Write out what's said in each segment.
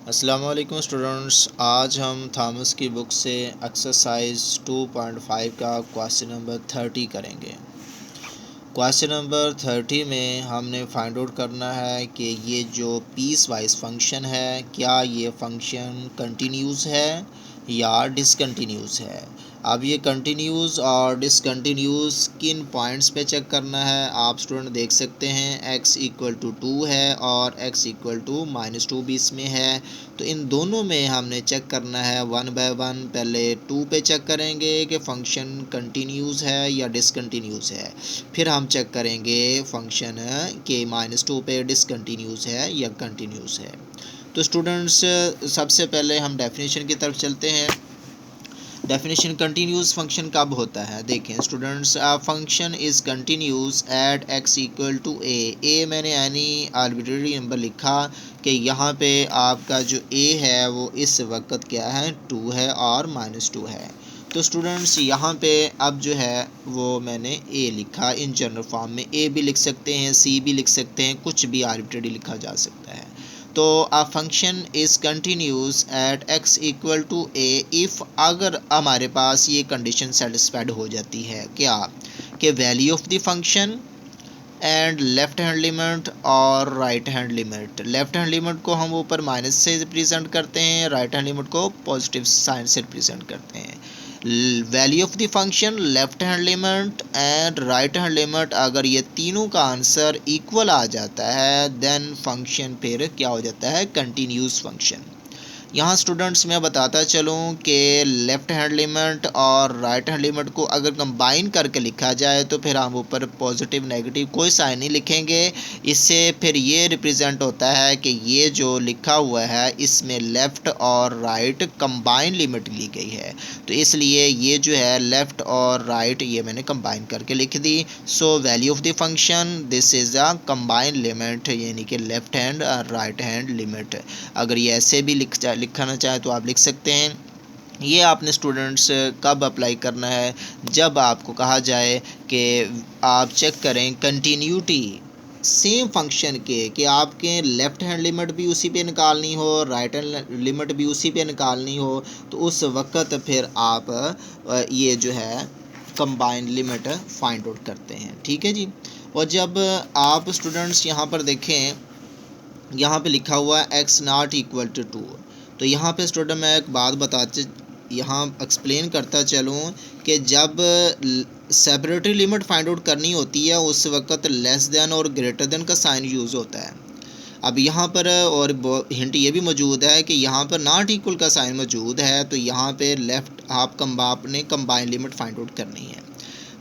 अस्सलाम वालेकुम स्टूडेंट्स। आज हम थॉमस की बुक से एक्सरसाइज 2.5 का क्वेश्चन नंबर 30 करेंगे। क्वेश्चन नंबर 30 में हमने फाइंड आउट करना है कि ये जो पीस वाइज फंक्शन है, क्या ये फंक्शन कंटिन्यूस है या डिसकंटिन्यूस है। अब ये कंटिन्यूस और डिसकंटिन्यूस किन पॉइंट्स पे चेक करना है, आप स्टूडेंट देख सकते हैं। x इक्वल टू 2 है और x इक्वल टू -2 भी इसमें है, तो इन दोनों में हमने चेक करना है वन बाय वन। पहले 2 पे चेक करेंगे कि फ़ंक्शन कंटिन्यूस है या डिसकंटिन्यूस है, फिर हम चेक करेंगे फंक्शन के -2 पे डिसकंटिन्यूस है या कंटिन्यूस है। तो स्टूडेंट्स सबसे पहले हम डेफिनेशन की तरफ चलते हैं। डेफिनेशन कंटिन्यूस फंक्शन कब होता है, देखें students. Function is continuous at x equal to a मैंने यानी आर्बिट्रेरी नंबर लिखा कि यहाँ पे आपका जो a है वो इस वक्त क्या है, 2 है और -2 है। तो स्टूडेंट्स यहाँ पे अब जो है वो मैंने a लिखा इन जनरल फॉर्म में। a भी लिख सकते हैं, c भी लिख सकते हैं, कुछ भी आर्बिट्रेरी लिखा जा सकता है। तो a function is continuous at x equal to A if, अगर हमारे पास ये कंडीशन सेटिस्फाइड हो जाती है क्या, कि value of the function and left hand limit और right hand limit. Left hand limit को हम ऊपर माइनस से रिप्रेजेंट करते हैं, राइट हैंड लिमिट को पॉजिटिव साइन से रिप्रेजेंट करते हैं। Value of the function, left hand limit and right hand limit, अगर ये तीनों का आंसर इक्वल आ जाता है देन फंक्शन फिर क्या हो जाता है, कंटिन्यूस फंक्शन। यहाँ स्टूडेंट्स मैं बताता चलूँ कि लेफ़्ट हैंड लिमिट और राइट हैंड लिमिट को अगर कंबाइन करके लिखा जाए तो फिर हम ऊपर पॉजिटिव नेगेटिव कोई साइन नहीं लिखेंगे। इससे फिर ये रिप्रेजेंट होता है कि ये जो लिखा हुआ है इसमें लेफ़्ट और राइट कंबाइन लिमिट ली गई है, तो इसलिए ये जो है लेफ़्ट और राइट ये मैंने कंबाइन करके लिख दी। So value of the function this is a combine limit, यानी कि लेफ़्ट हैंड और राइट हैंड लिमिट। अगर ये ऐसे भी लिखाना चाहे तो आप लिख सकते हैं। ये आपने स्टूडेंट्स कब अप्लाई करना है, जब आपको कहा जाए कि आप चेक करें कंटिन्यूटी सेम फंक्शन के, कि आपके लेफ़्ट हैंड लिमिट भी उसी पे निकालनी हो, राइट हैंड लिमिट भी उसी पे निकालनी हो, तो उस वक्त फिर आप ये जो है कंबाइन लिमिट फाइंड आउट करते हैं। ठीक है जी। और जब आप स्टूडेंट्स यहाँ पर देखें, यहाँ पे लिखा हुआ है x नॉट इक्वल टू 2, तो यहाँ पे स्टूडेंट मैं एक बात बताते यहाँ एक्सप्लेन करता चलूँ कि जब सेपरेटरी लिमिट फाइंड आउट करनी होती है उस वक्त लेस देन और ग्रेटर देन का साइन यूज़ होता है। अब यहाँ पर और हिंट ये भी मौजूद है कि यहाँ पर नॉट इक्वल का साइन मौजूद है, तो यहाँ पे लेफ़्ट आपने कंबाइन लिमिट फाइंड आउट करनी है।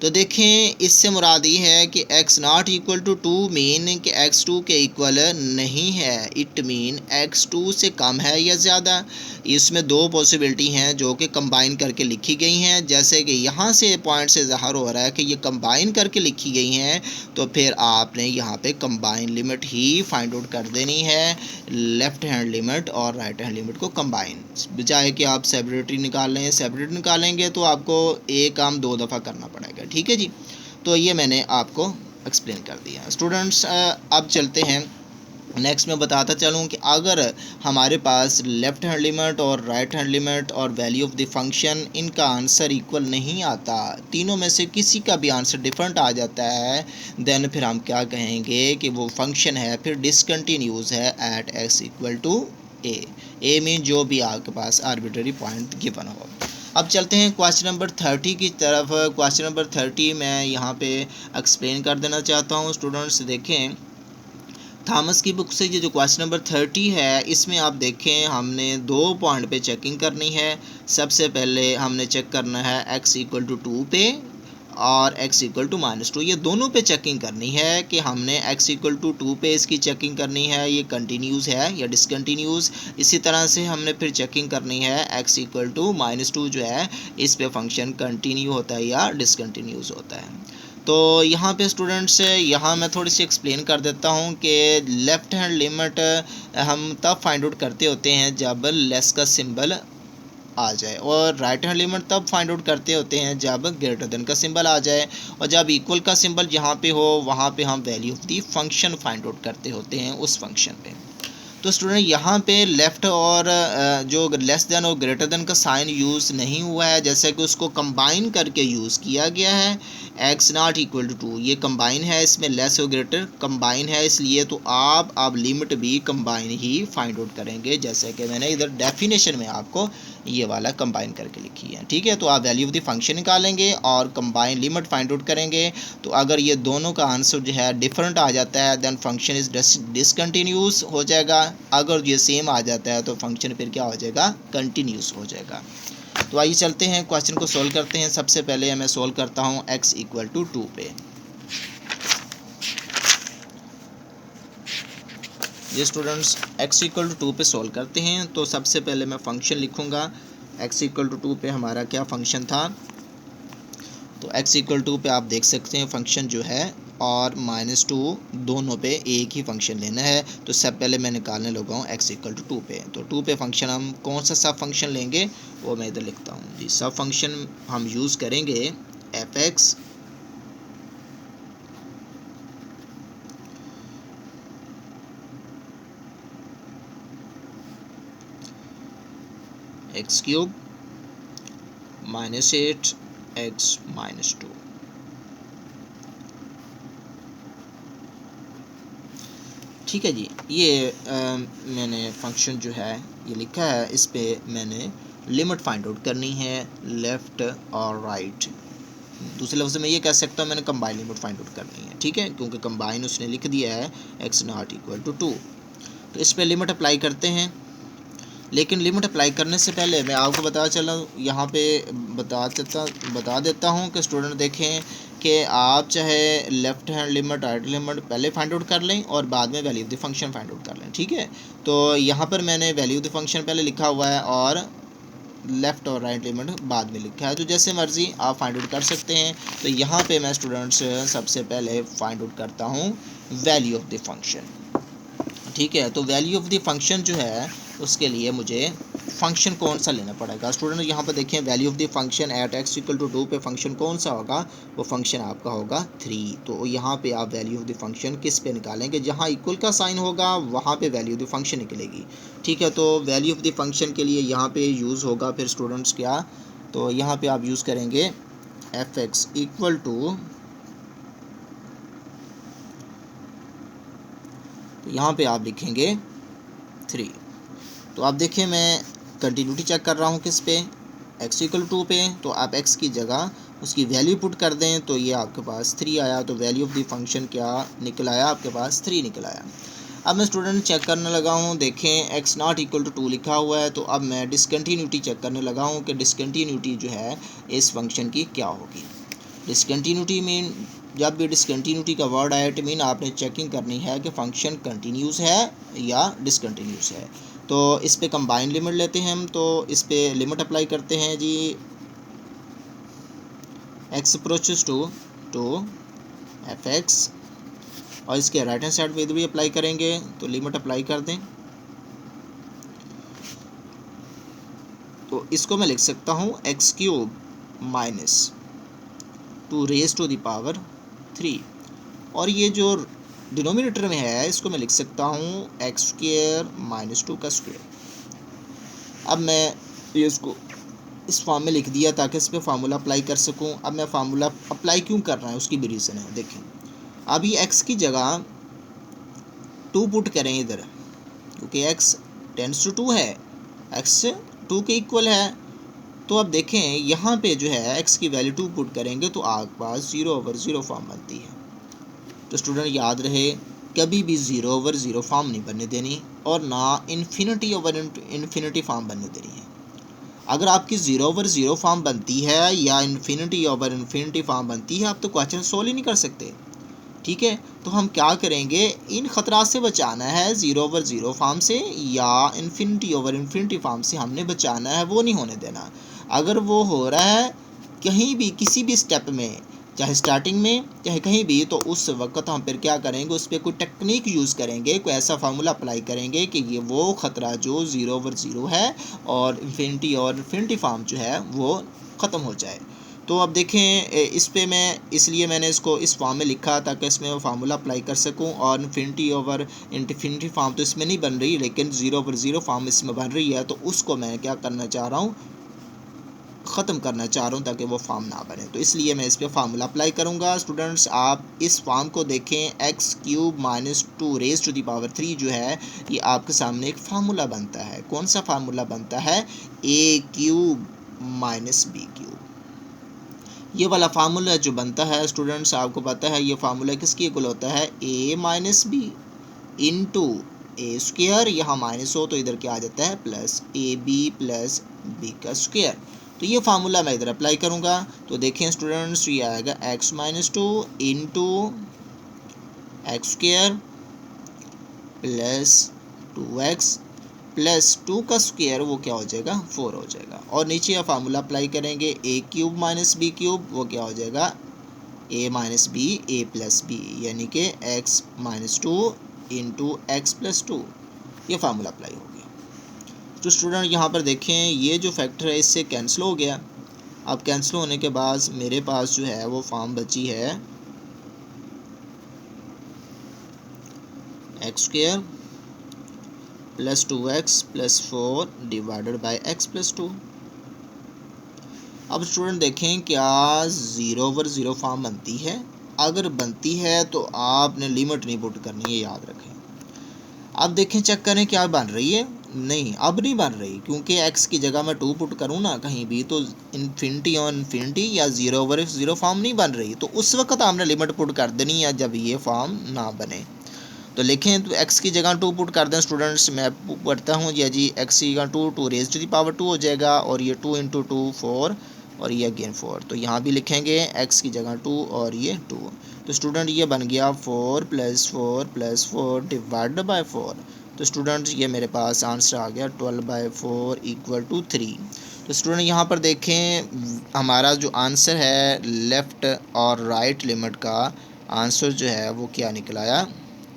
तो देखें इससे मुराद ये है कि x not equal to 2 mean कि x2 के इक्वल नहीं है, इट मीन x2 से कम है या ज़्यादा। इसमें दो पॉसिबिलिटी हैं जो कि कंबाइन करके लिखी गई हैं, जैसे कि यहाँ से पॉइंट से ज़ाहिर हो रहा है कि ये कंबाइन करके लिखी गई हैं, तो फिर आपने यहाँ पे कंबाइन लिमिट ही फाइंड आउट कर देनी है, लेफ़्ट हैंड लिमिट और राइट हैंड लिमिट को कंबाइन, बजाय कि आप सेपरेटरी निकाल लें। सेपरेट निकालेंगे तो आपको एक काम 2 दफ़ा करना पड़ेगा। ठीक है जी। तो ये मैंने आपको एक्सप्लेन कर दिया। स्टूडेंट्स अब चलते हैं नेक्स्ट। मैं बताता चलूँ कि अगर हमारे पास लेफ़्ट हैंड लिमिट और राइट हैंड लिमिट और वैल्यू ऑफ द फंक्शन इनका आंसर इक्वल नहीं आता, तीनों में से किसी का भी आंसर डिफरेंट आ जाता है, देन फिर हम क्या कहेंगे कि वो फंक्शन है फिर डिसकंटिन्यूस है at x equal to A mean जो भी आपके पास आर्बिट्रेरी पॉइंट गिवन हो। अब चलते हैं क्वेश्चन नंबर 30 की तरफ। क्वेश्चन नंबर 30 मैं यहाँ पे एक्सप्लेन कर देना चाहता हूँ। स्टूडेंट्स देखें थॉमस की बुक से ये जो क्वेश्चन नंबर 30 है इसमें आप देखें हमने 2 पॉइंट पे चेकिंग करनी है। सबसे पहले हमने चेक करना है x इक्वल टू 2 पे और x इक्वल टू -2, ये दोनों पे चेकिंग करनी है कि हमने x इक्वल टू 2 पे इसकी चेकिंग करनी है ये कंटिन्यूस है या डिसकंटिन्यूस। इसी तरह से हमने फिर चेकिंग करनी है x इक्वल टू -2 जो है इस पे फंक्शन कंटिन्यू होता है या डिसकंटिन्यूस होता है। तो यहाँ पे स्टूडेंट्स यहाँ मैं थोड़ी सी एक्सप्लेन कर देता हूँ कि लेफ़्ट हैंड लिमिट हम तब फाइंड आउट करते होते हैं जब लेस का सिंबल आ जाए, और राइट हैंड लिमिट तब फाइंड आउट करते होते हैं जब ग्रेटर देन का सिंबल आ जाए, और जब इक्वल का सिंबल जहाँ पे हो वहाँ पे हम value of the function find out करते होते हैं उस फंक्शन पे। तो स्टूडेंट यहाँ पे लेफ़्ट और जो लेस देन और ग्रेटर देन का साइन यूज़ नहीं हुआ है, जैसे कि उसको कंबाइन करके यूज़ किया गया है। x नॉट इक्वल टू 2 ये कंबाइन है, इसमें लेस और ग्रेटर कंबाइन है, इसलिए तो आप लिमिट भी कंबाइन ही फाइंड आउट करेंगे, जैसे कि मैंने इधर डेफिनेशन में आपको ये वाला कंबाइन करके लिखी है। ठीक है, तो आप वैल्यू ऑफ द फंक्शन निकालेंगे और कंबाइन लिमिट फाइंड आउट करेंगे। तो अगर ये दोनों का आंसर जो है डिफरेंट आ जाता है देन फंक्शन इज डिसकंटिन्यूस हो जाएगा। अगर ये सेम आ जाता है तो फंक्शन फिर क्या हो जाएगा, कंटिन्यूस हो जाएगा। तो आइए चलते हैं क्वेश्चन को सोल्व करते हैं। सबसे पहले मैं सोल्व करता हूँ x इक्वल टू 2 पे। ये स्टूडेंट्स x इक्वल टू 2 पे सोल्व करते हैं। तो सबसे पहले मैं फंक्शन लिखूँगा। x इक्वल टू 2 पे हमारा क्या फंक्शन था, तो x इक्वल टू पे आप देख सकते हैं फंक्शन जो है और -2 दोनों पे एक ही फंक्शन लेना है। तो सब पहले मैं निकालने लगा हूँ x इक्वल टू 2 पे। तो 2 पे फंक्शन हम कौन सा सब फंक्शन लेंगे वो मैं इधर लिखता हूँ जी। सब फंक्शन हम यूज़ करेंगे f(x) x³ -8 x -2। ठीक है जी, ये मैंने फंक्शन जो है ये लिखा है, इस पे मैंने लिमिट फाइंड आउट करनी है लेफ़्ट और राइट। दूसरे लफ्ज़ में ये कह सकता हूँ मैंने कंबाइन लिमिट फाइंड आउट करनी है। ठीक है, क्योंकि कंबाइन उसने लिख दिया है x नॉट इक्वल टू 2। तो इस पे लिमिट अप्लाई करते हैं, लेकिन लिमिट अप्लाई करने से पहले मैं आपको बता चला यहाँ पे बता देता हूँ कि स्टूडेंट देखें कि आप चाहे left hand limit right limit पहले फाइंड आउट कर लें और बाद में value of the function find out कर लें। ठीक है, तो यहाँ पर मैंने वैल्यू ऑफ द फंक्शन पहले लिखा हुआ है और लेफ़्ट और राइट लिमिट बाद में लिखा है, तो जैसे मर्ज़ी आप फाइंड आउट कर सकते हैं। तो यहाँ पे मैं स्टूडेंट्स सबसे पहले फाइंड आउट करता हूँ वैल्यू ऑफ द फंक्शन। ठीक है, तो वैल्यू ऑफ द फंक्शन जो है उसके लिए मुझे फंक्शन कौन सा लेना पड़ेगा। स्टूडेंट यहाँ पर देखें value of the function at x equal to 2 पे फंक्शन कौन सा होगा, वो फंक्शन आपका होगा 3। तो यहाँ पे आप वैल्यू ऑफ द फंक्शन किस पे निकालेंगे, जहाँ इक्वल का साइन होगा वहाँ पे वैल्यू ऑफ द फंक्शन निकलेगी। ठीक है, तो वैल्यू ऑफ द फंक्शन के लिए यहाँ पे यूज़ होगा फिर स्टूडेंट्स क्या, तो यहाँ पे आप यूज़ करेंगे f(x) इक्वल टू, तो यहाँ पे आप लिखेंगे 3। तो आप देखें मैं कंटिन्यूटी चेक कर रहा हूँ किस पे, x इक्वल 2 पे। तो आप x की जगह उसकी वैल्यू पुट कर दें तो ये आपके पास 3 आया। तो वैल्यू ऑफ द फंक्शन क्या निकल आया, आपके पास 3 निकल आया। अब मैं स्टूडेंट चेक करने लगा हूँ, देखें x नॉट इक्वल टू 2 लिखा हुआ है। तो अब मैं डिसकंटिन्यूटी चेक करने लगा हूँ कि डिसकंटिन्यूटी जो है इस फंक्शन की क्या होगी। डिसकंटिन्यूटी मीन, जब भी डिसकंटिन्यूटी का वर्ड आए इट मीन आपने चेकिंग करनी है कि फंक्शन कंटिन्यूस है या डिसकंटिन्यूस है। तो इस पे कंबाइन लिमिट लेते हैं हम, तो इस पे लिमिट अप्लाई करते हैं जी। x अप्रोचेस टू f(x) और इसके राइट हैंड साइड पे भी अप्लाई करेंगे, तो लिमिट अप्लाई कर दें। तो इसको मैं लिख सकता हूँ x³ minus 2 raise to the power 3, और ये जो डिनोमिनेटर में है इसको मैं लिख सकता हूँ x² - 2 का स्क्वायर। अब मैं ये इसको इस फॉर्म में लिख दिया ताकि इस पर फार्मूला अप्लाई कर सकूँ। अब मैं फार्मूला अप्लाई क्यों कर रहा है उसकी भी रीज़न है। देखें अब ये x की जगह 2 पुट करें इधर, क्योंकि x टेंड्स टू 2 है, x 2 के इक्वल है। तो अब देखें यहाँ पे जो है x की वैल्यू 2 पुट करेंगे तो आपके पास 0/0 फॉर्म बनती है। तो स्टूडेंट याद रहे कभी भी 0/0 फॉर्म नहीं बनने देनी और ना इन्फिनिटी ओवर इन्फिनिटी फॉर्म बनने देनी है। अगर आपकी 0/0 फॉर्म बनती है या इन्फिनिटी ओवर इन्फिनिटी फॉर्म बनती है आप तो क्वेश्चन सोल्व ही नहीं कर सकते। ठीक है, तो हम क्या करेंगे, इन ख़तरात से बचाना है 0/0 फॉर्म से या इन्फिनिटी ओवर इन्फिनिटी फॉर्म से हमने बचाना है, वो नहीं होने देना। अगर वो हो रहा है कहीं भी किसी भी स्टेप में, चाहे स्टार्टिंग में चाहे कहीं भी, तो उस वक्त हम फिर क्या करेंगे, उस पर कोई टेक्निक यूज़ करेंगे, कोई ऐसा फार्मूला अप्लाई करेंगे कि ये वो ख़तरा जो 0/0 है और इन्फिनिटी और इन्फिनिटी फॉर्म जो है वो ख़त्म हो जाए। तो अब देखें इस पे मैं इसलिए मैंने इसको इस फॉर्म में लिखा ताकि इसमें मैं फार्मूला अप्लाई कर सकूं, और इन्फिनिटी ओवर इन्फिनिटी फॉर्म तो इसमें नहीं बन रही, लेकिन 0/0 फॉर्म इसमें बन रही है, तो उसको मैं क्या करना चाह रहा हूँ, ख़त्म करना चाह रहा हूँ ताकि वो फॉर्म ना बने। तो इसलिए मैं इस पर फार्मूला अप्लाई करूँगा। स्टूडेंट्स आप इस फॉर्म को देखें, x³ - 2 raise to the power 3 जो है ये आपके सामने एक फार्मूला बनता है। कौन सा फार्मूला बनता है, a³ - b³। ये वाला फार्मूला जो बनता है स्टूडेंट्स आपको पता है ये फार्मूला किसके इक्वल होता है, a - b इंटू a², यहाँ माइनस हो तो इधर क्या आ जाता है प्लस, ab प्लस b का स्क्वायर। तो ये फार्मूला मैं इधर अप्लाई करूँगा, तो देखें स्टूडेंट्स ये आएगा x - 2 into x² plus 2x plus 2 का स्क्वायर, वो क्या हो जाएगा 4 हो जाएगा। और नीचे यह फार्मूला अप्लाई करेंगे, a³ - b³, वो क्या हो जाएगा a - b a plus b, यानी कि x - 2 इंटू x प्लस 2, ये फार्मूला अप्लाई हो गया। तो स्टूडेंट यहाँ पर देखें ये जो फैक्टर है इससे कैंसिल हो गया। अब कैंसिल होने के बाद मेरे पास जो है वो फॉर्म बची है x² plus 2x plus 4 divided by x plus 2। अब स्टूडेंट देखें क्या 0/0 फॉर्म बनती है, अगर बनती है तो आपने लिमिट नहीं पुट करनी है, याद रखें। अब देखें चेक करें क्या बन रही है, नहीं अब नहीं बन रही, क्योंकि x की जगह मैं 2 पुट करूँ ना कहीं भी तो इन्फिनिटी और इन्फिनिटी या 0/0 फॉर्म नहीं बन रही, तो उस वक्त आपने लिमिट पुट कर देनी है जब ये फॉर्म ना बने। तो लिखें तो x की जगह 2 पुट कर दें स्टूडेंट्स, मैं पढ़ता हूँ जी x की जगह 2 रेज़ टू दी पावर 2 हो जाएगा, और ये 2 इंटू 2 4, और ये अगेन 4, तो यहाँ भी लिखेंगे x की जगह 2 और ये 2। तो स्टूडेंट ये बन गया 4 + 4 + 4 डिवाइडेड बाय 4। तो स्टूडेंट ये मेरे पास आंसर आ गया 12/4 = 3। तो स्टूडेंट यहाँ पर देखें हमारा जो आंसर है लेफ़्ट और राइट लिमिट का आंसर जो है वो क्या निकल आया,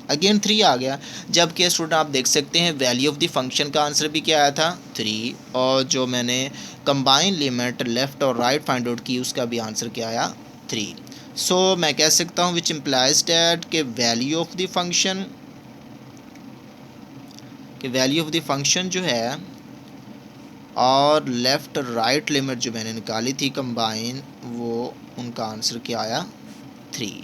अगेन 3 आ गया। जबकि स्टूडेंट आप देख सकते हैं वैल्यू ऑफ द फंक्शन का आंसर भी क्या आया था 3, और जो मैंने कंबाइन लिमिट लेफ़्ट और राइट फाइंड आउट की उसका भी आंसर क्या आया 3। सो मैं कह सकता हूँ विच इम्प्लाइज डैट के वैल्यू ऑफ द फंक्शन जो है और लेफ़्ट राइट लिमिट जो मैंने निकाली थी कंबाइन, वो उनका आंसर क्या आया 3।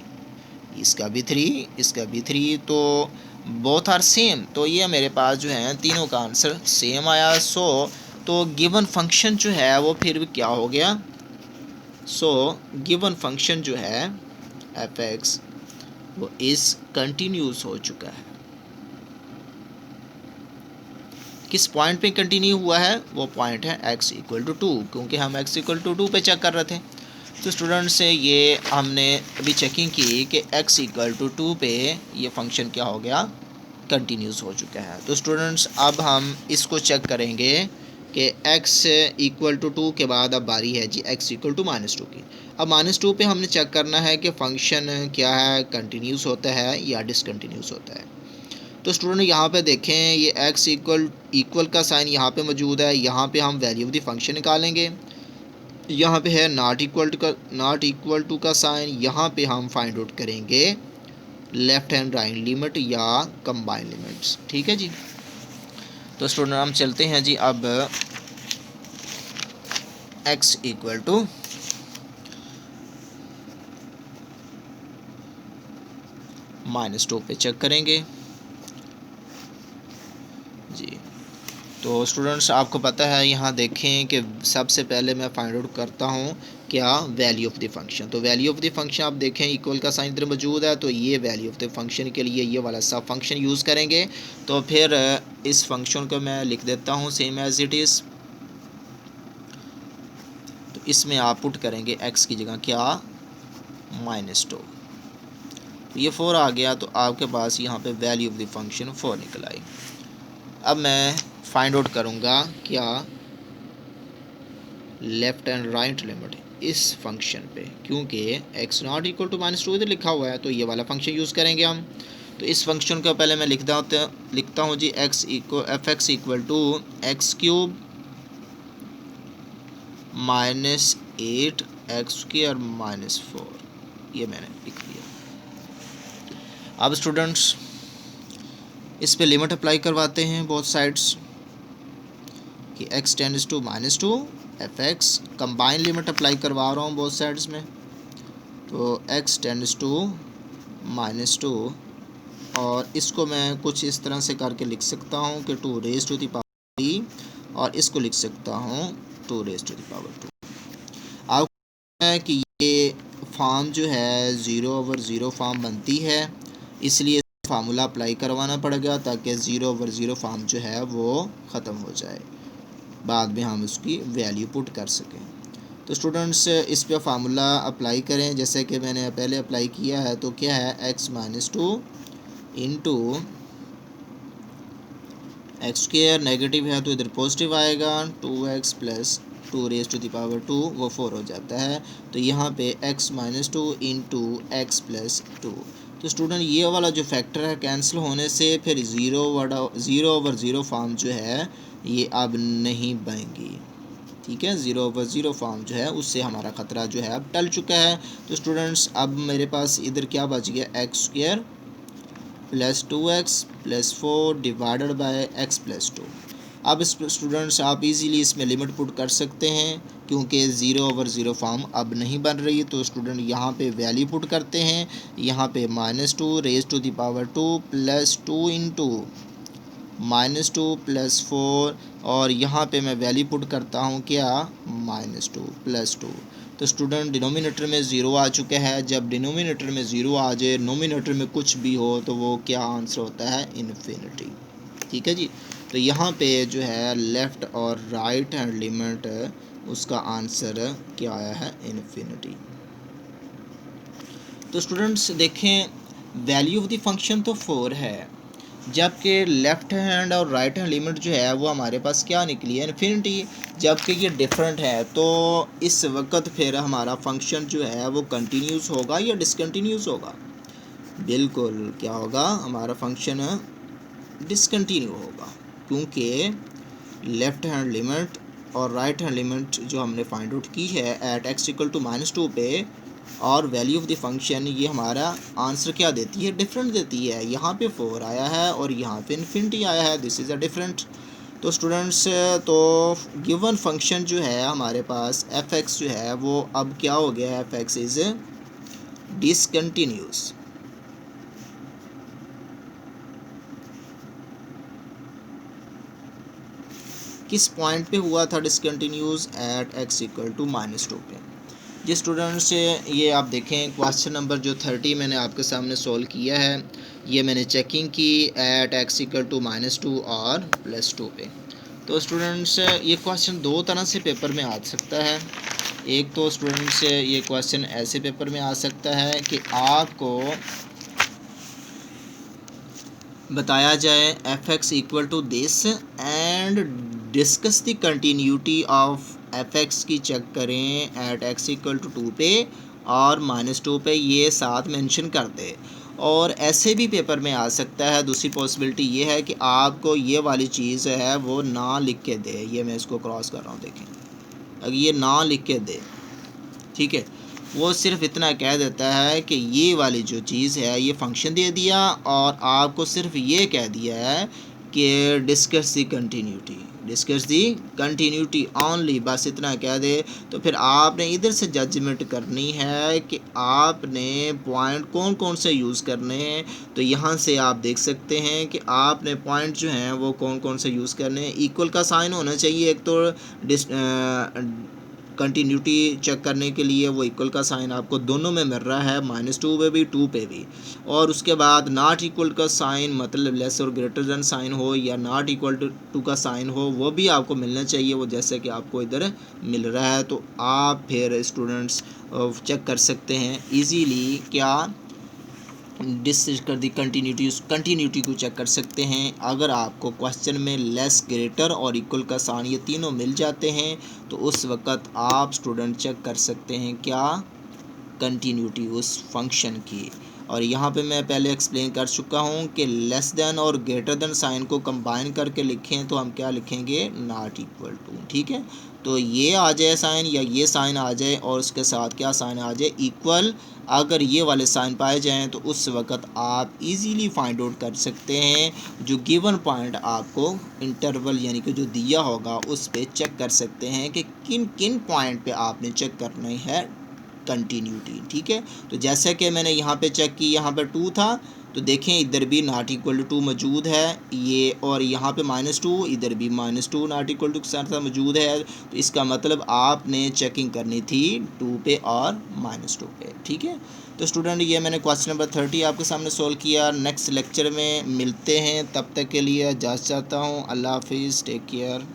इसका भी 3, इसका भी 3, तो बोथ आर सेम, तो ये मेरे पास जो है तीनों का आंसर सेम आया। सो तो गिवन फंक्शन जो है वो फिर भी क्या हो गया, सो गिवन फंक्शन जो है f(x) वो इस कंटिन्यूस हो चुका है। किस पॉइंट पे कंटिन्यू हुआ है, वो पॉइंट है x = 2, क्योंकि हम x = 2 पे चेक कर रहे थे। तो स्टूडेंट से ये हमने अभी चेकिंग की कि x = 2 पे ये फंक्शन क्या हो गया, कंटिन्यूस हो चुका है। तो स्टूडेंट्स अब हम इसको चेक करेंगे कि x = 2 के बाद अब बारी है जी x = -2 की। अब -2 पे हमने चेक करना है कि फंक्शन क्या है, कंटिन्यूस होता है या डिसकंटिन्यूस होता है। तो स्टूडेंट यहाँ पे देखें ये x इक्वल का साइन यहाँ पे मौजूद है, यहाँ पे हम वैल्यू ऑफ द फंक्शन निकालेंगे। यहाँ पे है नॉट इक्वल टू का साइन, यहाँ पे हम फाइंड आउट करेंगे लेफ़्ट हैंड राइट लिमिट या कंबाइन लिमिट्स, ठीक है जी। तो स्टूडेंट हम चलते हैं जी अब x = -2 पे चेक करेंगे जी। तो स्टूडेंट्स आपको पता है यहाँ देखें कि सबसे पहले मैं फाइंड आउट करता हूँ क्या, वैल्यू ऑफ द फंक्शन। तो वैल्यू ऑफ द फंक्शन आप देखें इक्वल का साइन इधर मौजूद है, तो ये वैल्यू ऑफ द फंक्शन के लिए ये वाला सब फंक्शन यूज़ करेंगे। तो फिर इस फंक्शन को मैं लिख देता हूँ सेम एज इट इज़। तो इसमें आप पुट करेंगे x की जगह क्या -2, तो ये 4 आ गया, तो आपके पास यहाँ पे वैल्यू ऑफ द फंक्शन 4 निकल आई। अब मैं फाइंड आउट करूँगा क्या लेफ़्ट एंड राइट लिमिट इस फंक्शन पे, क्योंकि x ≠ -2 इधर लिखा हुआ है, तो ये वाला फंक्शन यूज़ करेंगे हम। तो इस फंक्शन को पहले मैं लिखता हूँ जी f(x) = x³ - 8 x square minus 4, ये मैंने लिख दिया। अब स्टूडेंट्स इस पे लिमिट अप्लाई करवाते हैं बोथ साइड्स कि x tends to -2 F X, combine limit apply करवा रहा हूँ बोथ साइड्स में, तो x टेंड्स टू -2 और इसको मैं कुछ इस तरह से करके लिख सकता हूँ कि 2 रेज़ टू द पावर 3 और इसको लिख सकता हूँ 2 रेज़ टू द पावर 2। अब है कि ये फॉर्म जो है 0/0 फॉर्म बनती है, इसलिए फार्मूला अप्लाई करवाना पड़ेगा ताकि 0/0 फॉर्म जो है वो ख़त्म हो जाए, बाद में हम उसकी वैल्यू पुट कर सकें। तो स्टूडेंट्स इस पे फार्मूला अप्लाई करें जैसे कि मैंने पहले अप्लाई किया है। तो क्या है x - 2 into X square, negative है तो इधर पॉजिटिव आएगा, 2x plus 2 raise to the power 2 वो 4 हो जाता है। तो यहाँ पे x - 2 इंटू एक्स प्लस 2। तो स्टूडेंट ये वाला जो फैक्टर है कैंसिल होने से फिर 0/0 फॉर्म जो है ये अब नहीं बनेगी, ठीक है। 0/0 फॉर्म जो है उससे हमारा ख़तरा जो है अब टल चुका है। तो स्टूडेंट्स अब मेरे पास इधर क्या बच गया, x square plus 2x plus 4 divided by x plus 2। अब इस स्टूडेंट्स आप इजीली इसमें लिमिट पुट कर सकते हैं क्योंकि 0/0 फॉर्म अब नहीं बन रही। तो स्टूडेंट यहाँ पे वैल्यू पुट करते हैं, यहाँ पे -2 raise to the power 2 plus 2 into -2 plus 4 और यहाँ पे मैं वैल्यू पुट करता हूँ क्या, -2 प्लस 2। तो स्टूडेंट डिनोमिनेटर में 0 आ चुका है। जब डिनोमिनेटर में 0 आ जाए, नोमिनेटर में कुछ भी हो, तो वो क्या आंसर होता है, इन्फिनिटी, ठीक है जी। तो यहाँ पे जो है लेफ़्ट और राइट हैंड लिमिट उसका आंसर क्या आया है, इन्फिनिटी। तो स्टूडेंट्स देखें वैल्यू ऑफ द फंक्शन तो 4 है, जबकि लेफ़्ट हैंड और राइट हैंड लिमिट जो है वो हमारे पास क्या निकली है, इन्फिनिटी। जबकि ये डिफरेंट है तो इस वक्त फिर हमारा फंक्शन जो है वो कंटिन्यूस होगा या डिसकंटिन्यूस होगा, बिल्कुल क्या होगा, हमारा फंक्शन डिसकंटिन्यू होगा क्योंकि लेफ़्ट हैंड लिमिट और राइट हैंड लिमिट जो हमने फाइंड आउट की है एट x = -2 पे और वैल्यू ऑफ द फंक्शन ये हमारा आंसर क्या देती है, डिफरेंट देती है। यहाँ पे 4 आया है और यहाँ पे इन्फिनिटी आया है, दिस इज़ अ डिफरेंट। तो स्टूडेंट्स तो गिवन फंक्शन जो है हमारे पास f(x) जो है वो अब क्या हो गया है, f(x) इज़ डिसकंटिन्यूस। किस पॉइंट पे हुआ था डिसकंटिन्यूस, एट x = -2 पे। जी स्टूडेंट्स ये आप देखें क्वेश्चन नंबर जो 30 मैंने आपके सामने सॉल्व किया है, ये मैंने चेकिंग की एट x = -2 और +2 पे। तो स्टूडेंट्स ये क्वेश्चन दो तरह से पेपर में आ सकता है। एक तो स्टूडेंट्स ये क्वेश्चन ऐसे पेपर में आ सकता है कि आपको बताया जाए f(x) = this and discuss the continuity of f(x) की चेक करें एट x = 2 पे और -2 पे, ये साथ मेंशन कर दे। और ऐसे भी पेपर में आ सकता है, दूसरी पॉसिबिलिटी ये है कि आपको ये वाली चीज़ है वो ना लिख के दे, ये मैं इसको क्रॉस कर रहा हूँ देखें, अगर ये ना लिख के दे, ठीक है, वो सिर्फ इतना कह देता है कि ये वाली जो चीज़ है ये फंक्शन दे दिया और आपको सिर्फ ये कह दिया है कि डिस्कस दी कंटिन्यूटी ऑनली, बस इतना कह दे। तो फिर आपने इधर से जजमेंट करनी है कि आपने पॉइंट कौन कौन से यूज़ करने हैं। तो यहाँ से आप देख सकते हैं कि आपने पॉइंट जो हैं वो कौन कौन से यूज़ करने हैं। इक्वल का साइन होना चाहिए, एक तो कंटिन्यूटी चेक करने के लिए वो इक्वल का साइन आपको दोनों में मिल रहा है, -2 पे भी 2 पे भी। और उसके बाद नॉट इक्वल का साइन मतलब लेस और ग्रेटर देन साइन हो या नॉट इक्वल टू का साइन हो, वो भी आपको मिलना चाहिए, वो जैसे कि आपको इधर मिल रहा है। तो आप फिर स्टूडेंट्स चेक कर सकते हैं इजीली, क्या डिस्कस कर दी कंटिन्यूटी को चेक कर सकते हैं। अगर आपको क्वेश्चन में लेस, ग्रेटर और इक्वल का साइन ये तीनों मिल जाते हैं तो उस वक़्त आप स्टूडेंट चेक कर सकते हैं क्या, कंटिन्यूटी उस फंक्शन की। और यहाँ पे मैं पहले एक्सप्लेन कर चुका हूँ कि लेस देन और ग्रेटर देन साइन को कंबाइन करके लिखें तो हम क्या लिखेंगे, नॉट इक्वल टू। ठीक है, तो ये आ जाए साइन या ये साइन आ जाए और उसके साथ क्या साइन आ जाए, इक्वल। अगर ये वाले साइन पाए जाएँ तो उस वक़्त आप इजीली फाइंड आउट कर सकते हैं जो गिवन पॉइंट आपको इंटरवल यानी कि जो दिया होगा उस पे चेक कर सकते हैं कि किन किन पॉइंट पे आपने चेक करनी है कंटिन्यूटी। ठीक है, तो जैसे कि मैंने यहाँ पे चेक की, यहाँ पर 2 था तो देखें इधर भी नॉट इक्वल टू 2 मौजूद है ये, और यहाँ पे -2, इधर भी -2 नॉट इक्वल टू के साथ मौजूद है। तो इसका मतलब आपने चेकिंग करनी थी 2 पे और -2 पे। ठीक है, तो स्टूडेंट ये मैंने क्वेश्चन नंबर 30 आपके सामने सॉल्व किया। नेक्स्ट लेक्चर में मिलते हैं, तब तक के लिए इजाज़त चाहता हूँ। अल्लाह हाफिज़, टेक केयर।